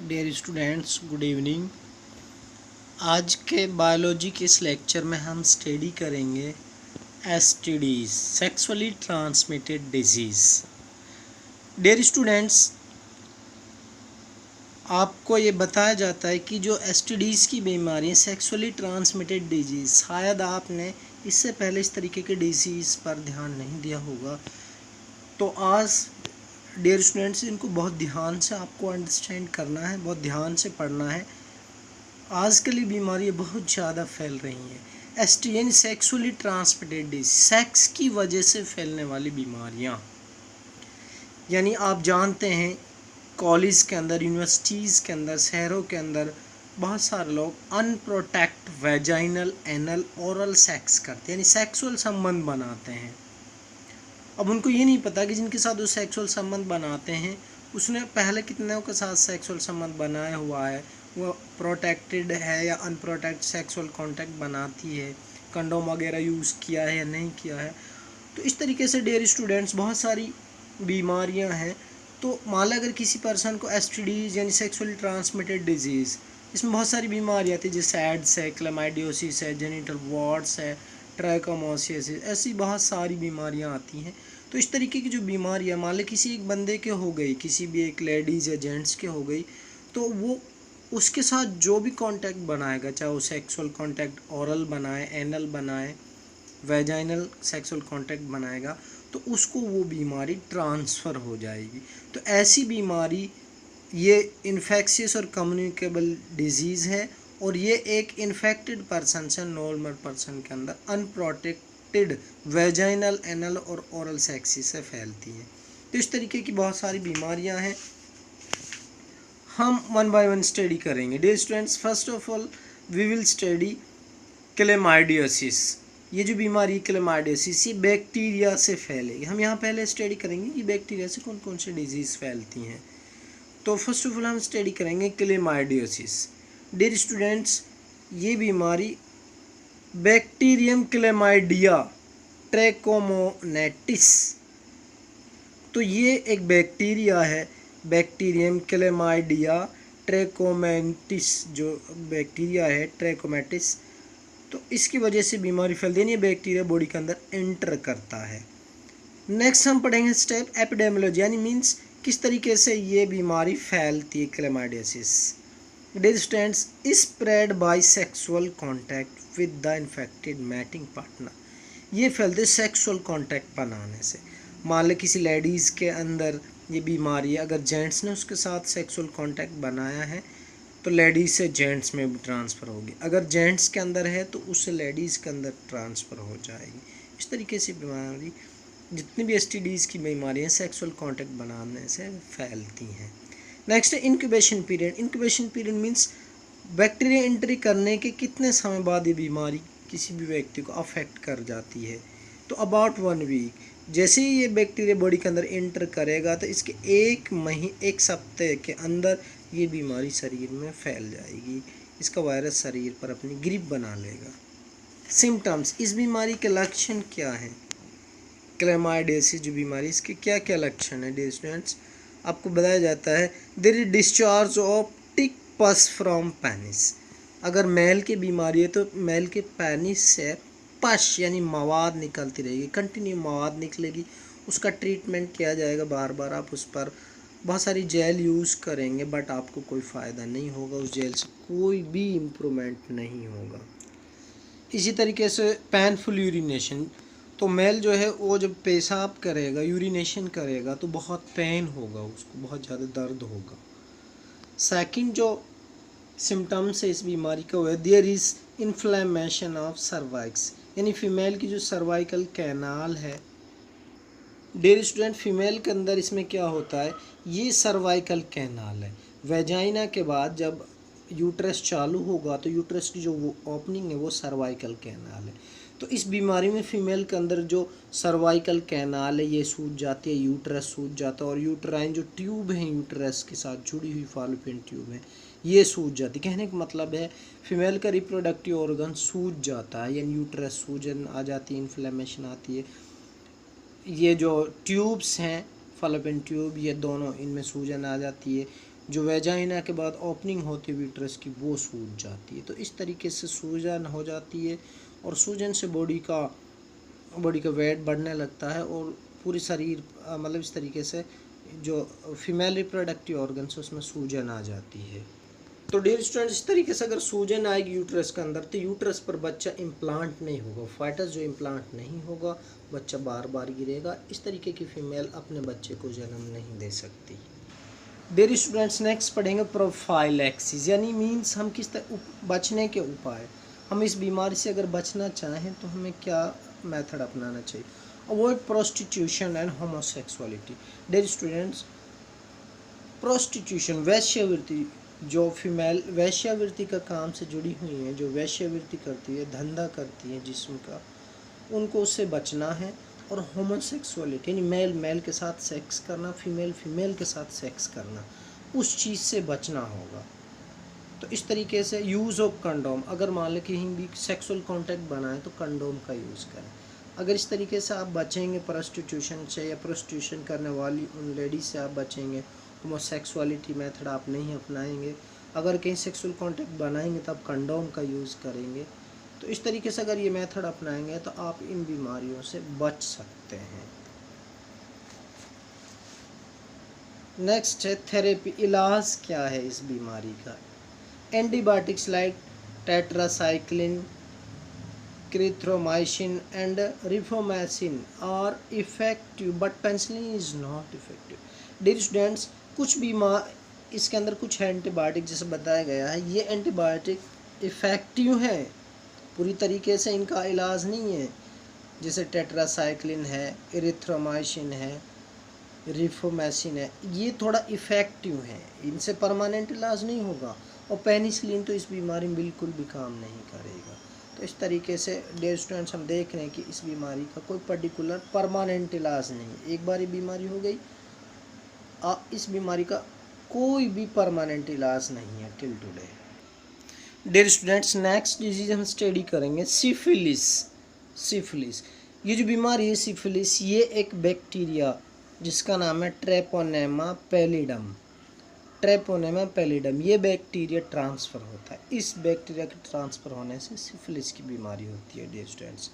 Dear students, good evening. आज के biology के इस लेक्चर में हम स्टडी करेंगे STDs, sexually transmitted diseases. Dear students, आपको ये बताया जाता है कि जो एसटीडीज़ की बीमारी, सेक्सुअली ट्रांसमिटेड डिजीज़, शायद आपने इससे पहले इस तरीके के डिजीज़ पर ध्यान नहीं दिया होगा। तो आज डियर स्टूडेंट्स, इनको बहुत ध्यान से आपको अंडरस्टैंड करना है, बहुत ध्यान से पढ़ना है। आजकल ये बीमारियाँ बहुत ज़्यादा फैल रही हैं। एसटी यानी सेक्सुअली ट्रांसमिटेड डिजीज, सेक्स की वजह से फैलने वाली बीमारियाँ। यानी आप जानते हैं कॉलेज के अंदर, यूनिवर्सिटीज़ के अंदर, शहरों के अंदर बहुत सारे लोग unprotect vaginal, anal, oral sex करते हैं, यानी सेक्सुअल संबंध बनाते हैं। अब उनको ये नहीं पता कि जिनके साथ वो सेक्सुअल संबंध बनाते हैं उसने पहले कितने के साथ सेक्सुअल संबंध बनाया हुआ है, वो प्रोटेक्टेड है या अनप्रोटेक्ट सेक्सुअल कांटेक्ट बनाती है, कंडोम वगैरह यूज़ किया है या नहीं किया है। तो इस तरीके से डियर स्टूडेंट्स बहुत सारी बीमारियां हैं। तो मान लो अगर किसी पर्सन को एसटीडीज यानी सेक्सुअली ट्रांसमिटेड डिजीज़, इसमें बहुत सारी बीमारियाँ थी, जैसे एड्स है, क्लेमाइडियोसिस है, जेनिटल वार्ड्स है, ट्राइकोमोसिस, ऐसी बहुत सारी बीमारियां आती हैं। तो इस तरीके की जो बीमारियाँ मान लो किसी एक बंदे के हो गई, किसी भी एक लेडीज़ या जेंट्स के हो गई, तो वो उसके साथ जो भी कांटेक्ट बनाएगा, चाहे वो सेक्सुअल कांटेक्ट ओरल बनाए, एनल बनाए, वेजाइनल सेक्सुअल कांटेक्ट बनाएगा, तो उसको वो बीमारी ट्रांसफ़र हो जाएगी। तो ऐसी बीमारी ये इन्फेक्शियस और कम्युनिकेबल डिजीज़ है, और ये एक इन्फेक्टेड पर्सन से नॉर्मल पर्सन के अंदर अनप्रोटेक्टेड वेजाइनल, एनल और ओरल सेक्स से फैलती है। तो इस तरीके की बहुत सारी बीमारियां हैं, हम वन बाय वन स्टडी करेंगे। Dear students, first of all we will study chlamydiosis. ये जो बीमारी क्लेमाइडियोसिस, ये बैक्टीरिया से फैलेगी। हम यहाँ पहले स्टडी करेंगे कि बैक्टीरिया से कौन कौन से डिजीज़ फैलती हैं। तो फर्स्ट ऑफ ऑल हम स्टडी करेंगे क्लेमाइडियोसिस। डियर स्टूडेंट्स, ये बीमारी बैक्टीरियम क्लेमाइडिया ट्रैकोमोनेटिस, तो ये एक बैक्टीरिया है, बैक्टीरियम क्लेमाइडिया ट्रैकोमैटिस, जो बैक्टीरिया है ट्रैकोमैटिस, तो इसकी वजह से बीमारी फैलती है। ये बैक्टीरिया बॉडी के अंदर एंटर करता है। नेक्स्ट हम पढ़ेंगे स्टेप एपिडेमियोलॉजी, यानी मीन्स किस तरीके से ये बीमारी फैलती है chlamydiosis. Dear students, spread by sexual contact with the infected mating partner. ये फैलते सेक्सुअल कांटेक्ट बनाने से। मान लो किसी लेडीज़ के अंदर ये बीमारी है, अगर जेंट्स ने उसके साथ सेक्सुअल कांटेक्ट बनाया है तो लेडीज़ से जेंट्स में भी ट्रांसफ़र होगी, अगर जेंट्स के अंदर है तो उससे लेडीज़ के अंदर ट्रांसफ़र हो जाएगी। इस तरीके से बीमारी, जितनी भी एसटीडीज़ की बीमारियाँ सेक्सुअल कांटेक्ट बनाने से फैलती हैं। नेक्स्ट है incubation period. Incubation period means bacteria entry करने के कितने समय बाद ये बीमारी किसी भी व्यक्ति को अफेक्ट कर जाती है। तो अबाउट 1 वीक, जैसे ही ये बैक्टीरिया बॉडी के अंदर एंटर करेगा तो इसके एक सप्ताह के अंदर ये बीमारी शरीर में फैल जाएगी, इसका वायरस शरीर पर अपनी ग्रिप बना लेगा। सिम्टम्स, इस बीमारी के लक्षण क्या हैं? क्लेमाइडियोसिस जो बीमारी, इसके क्या क्या लक्षण है? डियर स्टूडेंट्स, आपको बताया जाता है देयर इज डिस्चार्ज ऑफ टिक पस फ्रॉम पेनिस। अगर मेल की बीमारी है तो मेल के पेनिस से पश यानी मवाद निकलती रहेगी, कंटिन्यू मवाद निकलेगी, उसका ट्रीटमेंट किया जाएगा बार बार। आप उस पर बहुत सारी जेल यूज़ करेंगे बट आपको कोई फ़ायदा नहीं होगा, उस जेल से कोई भी इम्प्रूवमेंट नहीं होगा। इसी तरीके से पेनफुल यूरिनेशन, तो मेल जो है वो जब पेशाब करेगा, यूरिनेशन करेगा तो बहुत पेन होगा, उसको बहुत ज़्यादा दर्द होगा। सेकंड जो सिम्टम्स है इस बीमारी का, वो there is inflammation of cervix, यानी फीमेल की जो सर्वाइकल कैनाल है। डियर स्टूडेंट, फीमेल के अंदर इसमें क्या होता है, ये सर्वाइकल कैनाल है। वेजाइना के बाद जब यूट्रस चालू होगा तो यूट्रस की जो वो ओपनिंग है वो सर्वाइकल कैनाल है। तो इस बीमारी में फीमेल के अंदर जो सर्वाइकल कैनाल है ये सूज जाती है, यूट्रस सूज जाता है, और यूट्राइन जो ट्यूब है यूट्रस के साथ जुड़ी हुई फॉलोपियन ट्यूब है ये सूज जाती है। कहने का मतलब है फीमेल का रिप्रोडक्टिव ऑर्गन सूज जाता है, यानी यूट्रस सूजन आ जाती है, इन्फ्लेमेशन आती है। ये जो ट्यूब्स हैं फॉलोपियन ट्यूब, ये दोनों इनमें सूजन आ जाती है, जो वेजाइना के बाद ओपनिंग होती है यूट्रस की वो सूज जाती है। तो इस तरीके से सूजन हो जाती है और सूजन से बॉडी का वेट बढ़ने लगता है और पूरी शरीर मतलब इस तरीके से जो फीमेल रिप्रोडक्टिव ऑर्गन्स है उसमें सूजन आ जाती है। तो डियर स्टूडेंट, इस तरीके से अगर सूजन आएगी यूट्रस के अंदर तो यूट्रस पर बच्चा इम्प्लांट नहीं होगा, फाइटस जो इम्प्लांट नहीं होगा, बच्चा बार बार गिरेगा। इस तरीके की फीमेल अपने बच्चे को जन्म नहीं दे सकती। डियर स्टूडेंट्स, नेक्स्ट पढ़ेंगे प्रोफाइलैक्सिस, यानी मीन्स हम किस तरह बचने के उपाय। हम इस बीमारी से अगर बचना चाहें तो हमें क्या मेथड अपनाना चाहिए। Avoid prostitution and homosexuality. Dear students, prostitution वैश्यावृत्ति, जो फीमेल वैश्यावृत्ति का काम से जुड़ी हुई हैं, जो वैश्यावृत्ति करती है, धंधा करती है जिस्म का, उनको उससे बचना है। और होमोसेक्सुअलिटी यानी मेल मेल के साथ सेक्स करना, फीमेल फीमेल के साथ सेक्स करना, उस चीज़ से बचना होगा। तो इस तरीके से यूज़ ऑफ कंडोम, अगर मान लें कहीं भी सेक्सुअल कॉन्टैक्ट बनाए तो कंडोम का यूज़ करें। अगर इस तरीके से आप बचेंगे प्रोस्टिट्यूशन से या प्रोस्टिट्यूशन करने वाली उन लेडीज से आप बचेंगे, होमोसेक्सुअलिटी मेथड आप नहीं अपनाएंगे, अगर कहीं सेक्सुअल कॉन्टैक्ट बनाएंगे तो आप कंडोम का यूज़ करेंगे। तो इस तरीके से अगर ये मेथड अपनाएंगे तो आप इन बीमारियों से बच सकते हैं। नेक्स्ट है थेरेपी, इलाज क्या है इस बीमारी का। Antibiotics like tetracycline, erythromycin and rifamycin are effective but penicillin is not effective. Dear students, कुछ बीमार इसके अंदर कुछ एंटीबायोटिक जैसे बताया गया है, ये एंटीबायोटिक इफ़ेक्टिव हैं, पूरी तरीके से इनका इलाज नहीं है। जैसे टेट्रासाइक्लिन है, इरिथ्रोमाइसिन है, रिफोमैसिन है, ये थोड़ा इफ़ेक्टिव है, इनसे परमानेंट इलाज नहीं होगा। और पेनिसिलिन तो इस बीमारी में बिल्कुल भी काम नहीं करेगा। तो इस तरीके से डियर स्टूडेंट्स हम देख रहे हैं कि इस बीमारी का कोई पर्टिकुलर परमानेंट इलाज नहीं है। एक बार ये बीमारी हो गई, इस बीमारी का कोई भी परमानेंट इलाज नहीं है till today. Dear students, next disease हम स्टडी करेंगे सिफिलिस। सिफिलिस, ये जो बीमारी है सिफिलिस, ये एक बैक्टीरिया जिसका नाम है ट्रेपोनेमा पैलिडम। ट्रेपोनेमा पैलिडम, ये बैक्टीरिया ट्रांसफ़र होता है। इस बैक्टीरिया के ट्रांसफ़र होने से सिफिलिस की बीमारी होती है। डियर स्टूडेंट्स,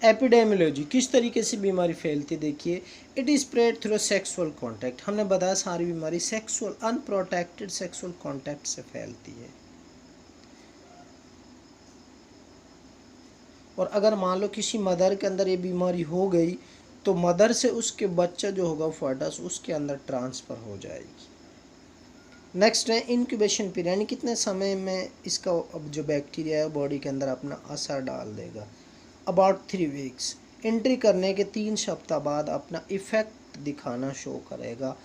एपिडेमियोलॉजी, किस तरीके से बीमारी फैलती है देखिए। It is spread through sexual contact. हमने बताया सारी बीमारी सेक्सुअल अनप्रोटेक्टेड सेक्सुअल कॉन्टैक्ट से फैलती है। और अगर मान लो किसी मदर के अंदर ये बीमारी हो गई तो मदर से उसके बच्चा जो होगा फटस उसके अंदर ट्रांसफ़र हो जाएगी। नेक्स्ट है इंक्यूबेशन पीरियड, यानी कितने समय में इसका अब जो बैक्टीरिया है बॉडी के अंदर अपना असर डाल देगा। अबाउट 3 वीक्स, एंट्री करने के 3 सप्ताह बाद अपना इफ़ेक्ट दिखाना शो करेगा।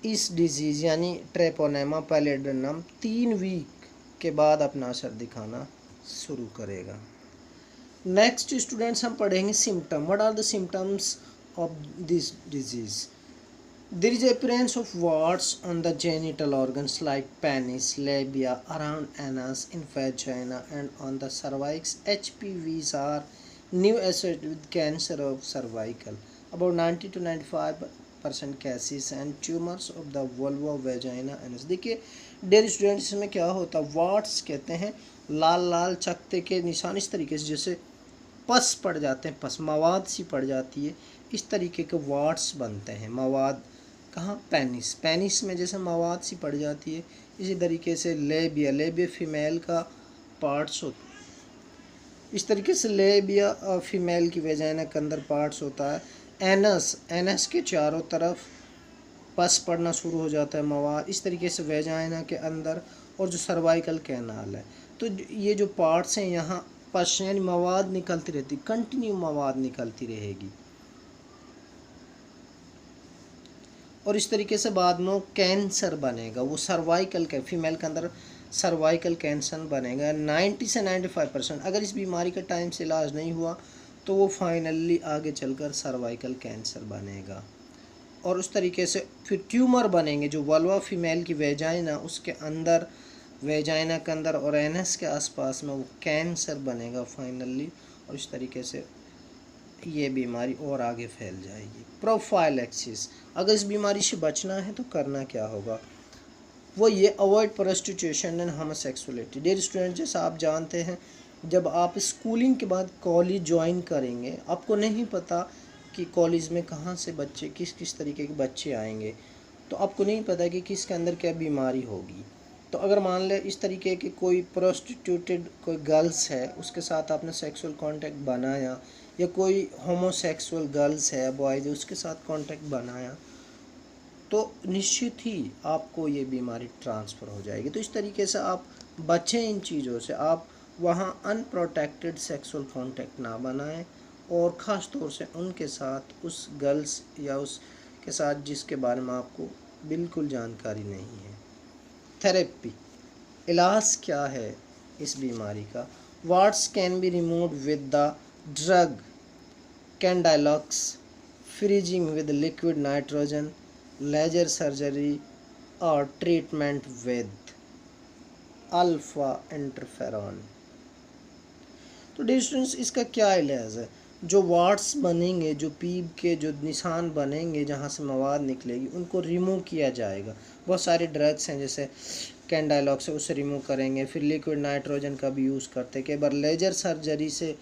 इस डिजीज़ यानी ट्रेपोनेमा पैलिडम 3 वीक के बाद अपना असर दिखाना शुरू करेगा। नेक्स्ट स्टूडेंट्स हम पढ़ेंगे symptom. What are the symptoms of this disease. There is appearance of warts on the genital organs like penis, labia, around anus, in vagina and on the cervix. HPVs are new associated with cancer of cervical. About 90 to 95% cases and tumors of the vulva, vagina, anus. देखिए dear students, इसमें क्या होता है, वार्ट्स कहते हैं लाल लाल चकते के निशान, इस तरीके से जैसे पस पड़ जाते हैं, पस मवाद सी पड़ जाती है, इस तरीके के वार्ट्स बनते हैं। मवाद कहाँ, पेनिस, पेनिस में जैसे मवाद सी पड़ जाती है, इसी तरीके से लेबिया, लेबिया फीमेल का पार्ट्स होता है, इस तरीके से लेबिया फीमेल की वेजाइना के अंदर पार्ट्स होता है। एनस, एनस के चारों तरफ पस पड़ना शुरू हो जाता है मवाद, इस तरीके से वेजाइना के अंदर। और जो सर्वाइकल कैनाल है, तो ये जो पार्ट्स हैं यहाँ पस यानी मवाद निकलती रहती, कंटिन्यू मवाद निकलती रहेगी। और इस तरीके से बाद में कैंसर बनेगा, वो सर्वाइकल के फीमेल के अंदर सर्वाइकल कैंसर बनेगा। 90 से 95% अगर इस बीमारी का टाइम से इलाज नहीं हुआ तो वो फाइनली आगे चलकर सर्वाइकल कैंसर बनेगा। और उस तरीके से फिर ट्यूमर बनेंगे जो वल्वा फीमेल की वेजाइना, उसके अंदर वेजाइना के अंदर और एनस के आसपास में वो कैंसर बनेगा फाइनली। और इस तरीके से ये बीमारी और आगे फैल जाएगी। प्रोफाइलैक्सिस, अगर इस बीमारी से बचना है तो करना क्या होगा। वो ये avoid prostitution and homosexuality. Dear student, जैसा आप जानते हैं, जब आप स्कूलिंग के बाद कॉलेज ज्वाइन करेंगे, आपको नहीं पता कि कॉलेज में कहाँ से बच्चे, किस किस तरीके के बच्चे आएंगे, तो आपको नहीं पता कि किसके अंदर क्या बीमारी होगी। तो अगर मान ले इस तरीके की कोई प्रोस्टिट्यूटेड कोई गर्ल्स है, उसके साथ आपने सेक्सुअल कांटेक्ट बनाया, या कोई होमोसेक्सुअल गर्ल्स है, बॉयज़, उसके साथ कांटेक्ट बनाया, तो निश्चित ही आपको ये बीमारी ट्रांसफ़र हो जाएगी। तो इस तरीके से आप बचें इन चीज़ों से, आप वहाँ अनप्रोटेक्टेड सेक्सुअल कांटेक्ट ना बनाएं, और ख़ास तौर से उनके साथ, उस गर्ल्स या उसके साथ जिसके बारे में आपको बिल्कुल जानकारी नहीं है। थेरेपी, इलाज क्या है इस बीमारी का? Warts can be removed with the drug condylox, freezing with liquid nitrogen, laser surgery और ट्रीटमेंट विद अल्फा इंटरफेरॉन। तो डिस्टेंस इसका क्या इलाज है? जो वाट्स बनेंगे, जो पीप के जो निशान बनेंगे, जहाँ से मवाद निकलेगी, उनको रिमूव किया जाएगा। बहुत सारे ड्रग्स हैं, जैसे कैंडाइलॉक्स है, उससे रिमूव करेंगे। फिर लिक्विड नाइट्रोजन का भी यूज़ करते हैं। कई बार लेजर सर्जरी से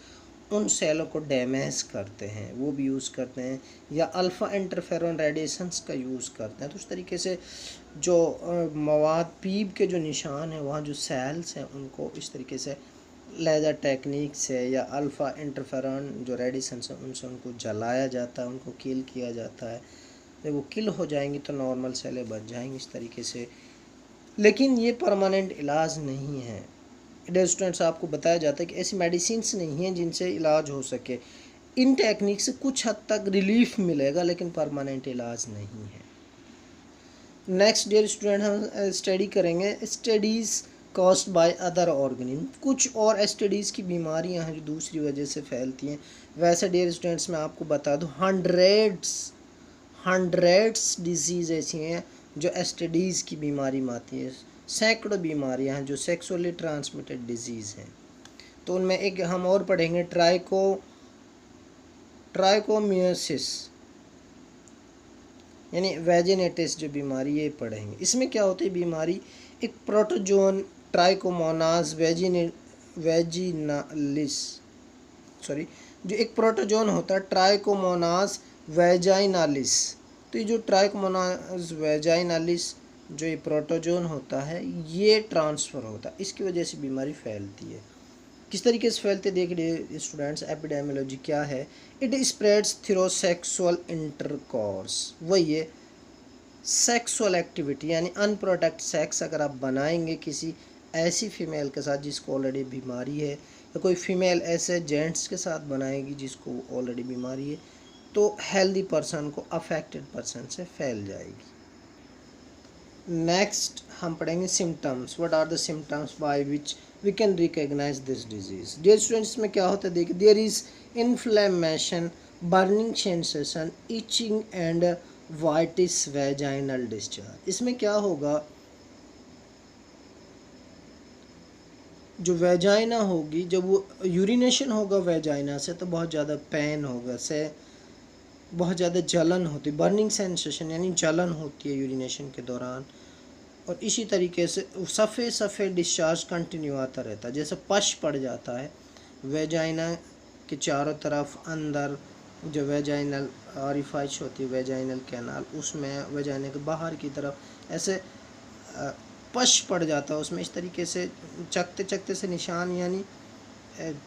उन सेलों को डैमेज करते हैं, वो भी यूज़ करते हैं। या अल्फ़ा इंटरफेरॉन रेडिएशंस का यूज़ करते हैं। तो उस तरीके से जो मवाद, पीप के जो निशान हैं, वहाँ जो सेल्स हैं, उनको इस तरीके से लेज़र टेक्निक से या अल्फ़ा इंटरफेरॉन जो रेडिएशंस हैं, उनसे उनको जलाया जाता है, उनको किल किया जाता है। जब वो किल हो जाएंगी तो नॉर्मल सेलें बच जाएंगी इस तरीके से। लेकिन ये परमानेंट इलाज नहीं है। डियर स्टूडेंट्स, आपको बताया जाता है कि ऐसी मेडिसिन्स नहीं हैं जिनसे इलाज हो सके। इन टेक्निक से कुछ हद तक रिलीफ मिलेगा, लेकिन परमानेंट इलाज नहीं है। नेक्स्ट डियर स्टूडेंट, हम स्टडी करेंगे studies caused by other organism. कुछ और एसटीडीज़ की बीमारियां हैं जो दूसरी वजह से फैलती हैं। वैसे डियर स्टूडेंट्स, मैं आपको बता दूं, हंड्रेड्स डिजीज़ ऐसी हैं जो एसटीडीज़ की बीमारी में आती है। सैकड़ों बीमारियां हैं जो सेक्सुअली ट्रांसमिटेड डिजीज़ हैं। तो उनमें एक हम और पढ़ेंगे, ट्राइकोमियोसिस यानी वेजिनेटिस जो बीमारी, ये पढ़ेंगे। इसमें क्या होती है बीमारी? एक प्रोटोजोन ट्राइकोमोनास जो एक प्रोटोजोन होता है ट्राइकोमोनास वेजाइनालिस। तो ये जो ट्राइकोमोनास वेजाइनालिस जो ये प्रोटोजोन होता है, ये ट्रांसफ़र होता है, इसकी वजह से बीमारी फैलती है। किस तरीके से फैलते देखिए स्टूडेंट्स, एपिडेमियोलॉजी क्या है? It spreads through sexual intercourse. वही है सेक्सुअल एक्टिविटी, यानी अनप्रोटेक्ट सेक्स अगर आप बनाएंगे किसी ऐसी फीमेल के साथ जिसको ऑलरेडी बीमारी है, या कोई फीमेल ऐसे जेंट्स के साथ बनाएगी जिसको ऑलरेडी बीमारी है, तो हेल्दी पर्सन को अफेक्टेड पर्सन से फैल जाएगी। नेक्स्ट हम पढ़ेंगे symptoms. What are the symptoms by which we can recognise this disease. Dear students, में क्या होता है देखिए, there is inflammation, burning sensation, itching and whitish vaginal discharge. इसमें क्या होगा, जो वेजाइना होगी, जब वो यूरिनेशन होगा वेजाइना से, तो बहुत ज़्यादा पेन होगा, से बहुत ज़्यादा जलन होती है। बर्निंग सेंसेशन यानी जलन होती है यूरिनेशन के दौरान। और इसी तरीके से सफ़ेद सफ़ेद डिस्चार्ज कंटिन्यू आता रहता है, जैसे पश पड़ जाता है वेजाइना के चारों तरफ। अंदर जो वेजाइनल ऑरिफाइस होती है, वेजाइनल कैनाल, उसमें वेजाइना के बाहर की तरफ ऐसे पश पड़ जाता है उसमें। इस तरीके से चकते चकते से निशान, यानी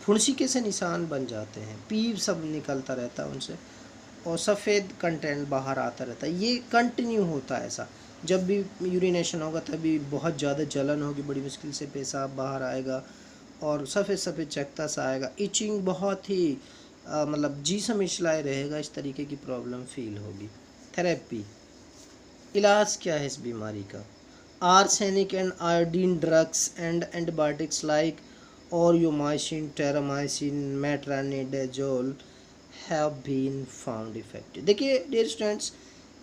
फुंसिके से निशान बन जाते हैं। पीप सब निकलता रहता है उनसे, और सफ़ेद कंटेंट बाहर आता रहता है। ये कंटिन्यू होता है ऐसा। जब भी यूरिनेशन होगा तभी बहुत ज़्यादा जलन होगी, बड़ी मुश्किल से पेशाब बाहर आएगा, और सफ़ेद सफ़ेद चकता सा आएगा। इचिंग बहुत ही मतलब जिस्म मिचलाए रहेगा, इस तरीके की प्रॉब्लम फील होगी। थेरेपी, इलाज क्या है इस बीमारी का? Arsenic and iodine drugs and antibiotics like aureomycin, terramycin, metronidazole have been found effective. देखिए डियर स्टूडेंट्स,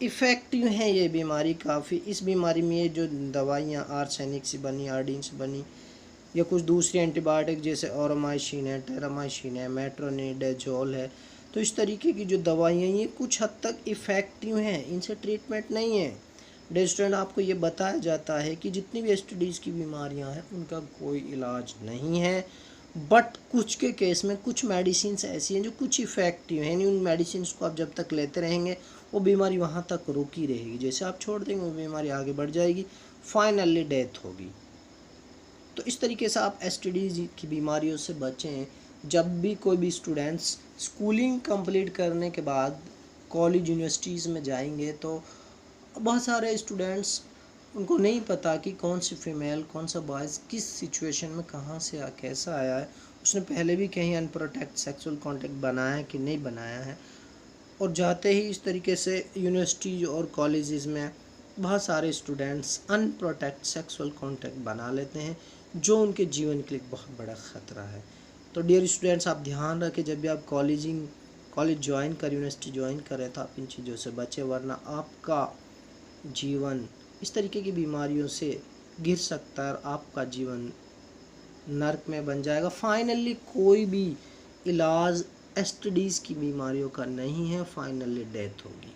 इफ़ेक्टिव है ये बीमारी काफ़ी। इस बीमारी में ये जो दवाइयाँ आर्सेनिक से बनी, आयोडीन से बनी, या कुछ दूसरी एंटीबायोटिक जैसे ओरोमाइसिन है, टेरामाइसिन है, मेट्रोनिडेजोल है, तो इस तरीके की जो दवाइयाँ ये कुछ हद तक इफ़ेक्टिव हैं, इनसे ट्रीटमेंट नहीं है। डियर स्टूडेंट, आपको ये बताया जाता है कि जितनी भी एसटीडीज़ की बीमारियां हैं उनका कोई इलाज नहीं है, बट कुछ के केस में कुछ मेडिसिन ऐसी हैं जो कुछ इफ़ेक्टिव हैं, यानी उन मेडिसिन को आप जब तक लेते रहेंगे वो बीमारी वहाँ तक रुकी रहेगी, जैसे आप छोड़ देंगे वो बीमारी आगे बढ़ जाएगी, फाइनली डेथ होगी। तो इस तरीके से आप एसटीडीज़ की बीमारियों से बचें। जब भी कोई भी स्टूडेंट्स स्कूलिंग कंप्लीट करने के बाद कॉलेज यूनिवर्सिटीज़ में जाएंगे तो बहुत सारे स्टूडेंट्स उनको नहीं पता कि कौन सी फ़ीमेल कौन सा बॉयज़ किस सिचुएशन में कहाँ से कैसा आया है, उसने पहले भी कहीं अनप्रोटेक्ट सेक्सुअल कांटेक्ट बनाया है कि नहीं बनाया है। और जाते ही इस तरीके से यूनिवर्सिटीज और कॉलेजेस में बहुत सारे स्टूडेंट्स अनप्रोटेक्ट सेक्सुअल कांटेक्ट बना लेते हैं, जो उनके जीवन के लिए बहुत बड़ा ख़तरा है। तो डियर स्टूडेंट्स, आप ध्यान रखें जब भी आप कॉलेज ज्वाइन कर यूनिवर्सिटी ज्वाइन करें तो आप इन चीज़ों से बचें, वरना आपका जीवन इस तरीके की बीमारियों से घिर सकता है और आपका जीवन नर्क में बन जाएगा। फाइनली कोई भी इलाज एसटीडीज़ की बीमारियों का नहीं है, फाइनली डेथ होगी।